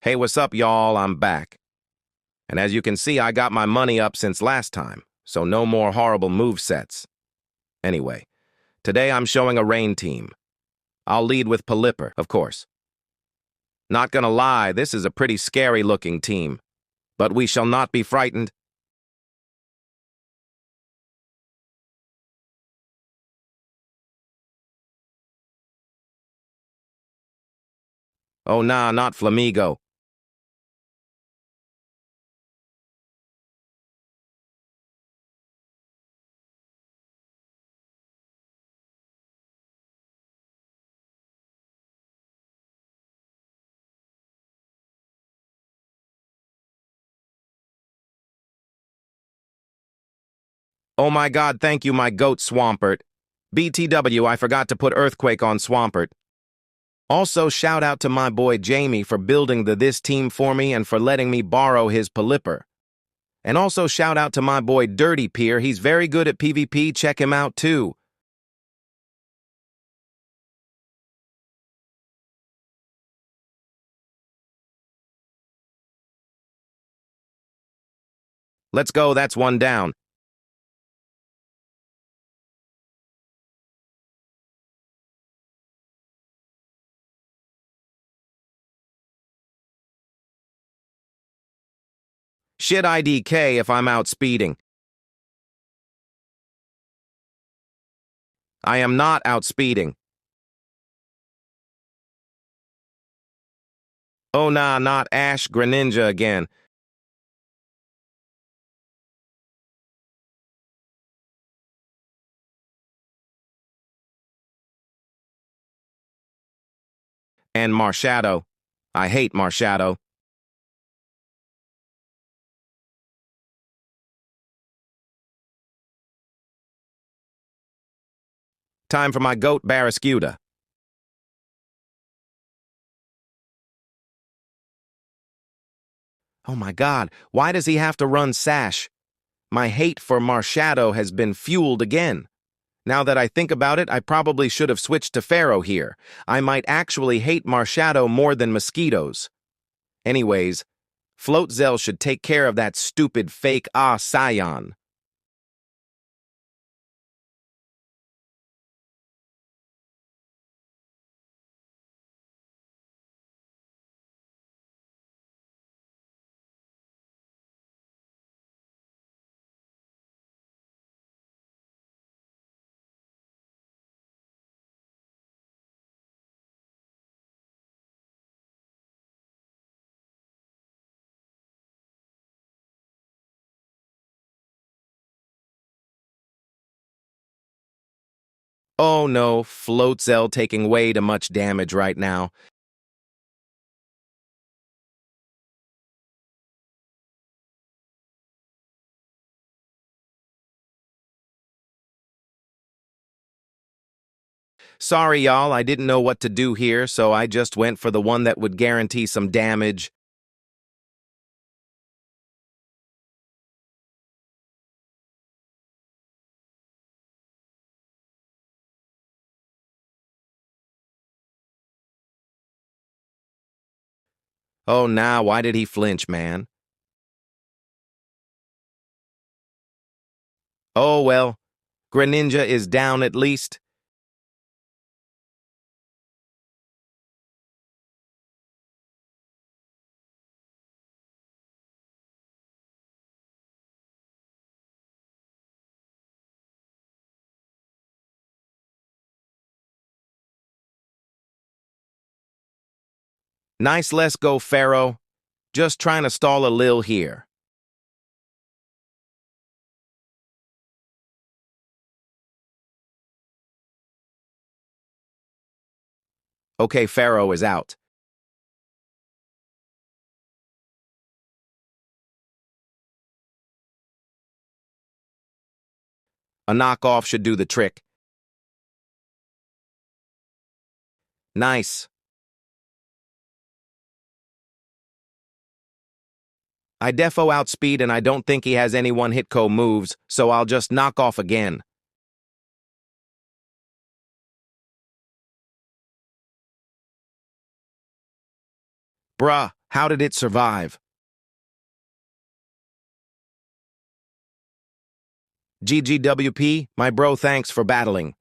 Hey, what's up, y'all? I'm back. And as you can see, I got my money up since last time, so no more horrible movesets. Anyway, today I'm showing a rain team. I'll lead with Pelipper, of course. Not gonna lie, this is a pretty scary-looking team. But we shall not be frightened. Oh nah, not Flamigo. Oh my god, thank you, my goat Swampert. BTW, I forgot to put Earthquake on Swampert. Also, shout out to my boy Jamie for building this team for me and for letting me borrow his Pelipper. And also shout out to my boy Dirty Pier, he's very good at PvP, check him out too. Let's go, that's one down. Shit IDK if I'm outspeeding. I am not outspeeding. Oh nah, not Ash Greninja again. And Marshadow. I hate Marshadow. Time for my goat Barraskewda. Oh my god, why does he have to run Sash? My hate for Marshadow has been fueled again. Now that I think about it, I probably should have switched to Pharaoh here. I might actually hate Marshadow more than mosquitoes. Anyways, Floatzel should take care of that stupid fake Scion. Oh no, Floatzel taking way too much damage right now. Sorry, y'all, I didn't know what to do here, so I just went for the one that would guarantee some damage. Oh, nah, why did he flinch, man? Oh, well, Greninja is down at least. Nice, let's go, Pharaoh. Just trying to stall a lil here. Okay, Pharaoh is out. A knockoff should do the trick. Nice. I defo outspeed and I don't think he has any one-hit-KO moves, so I'll just knock off again. Bruh, How did it survive? GGWP, my bro, thanks for battling.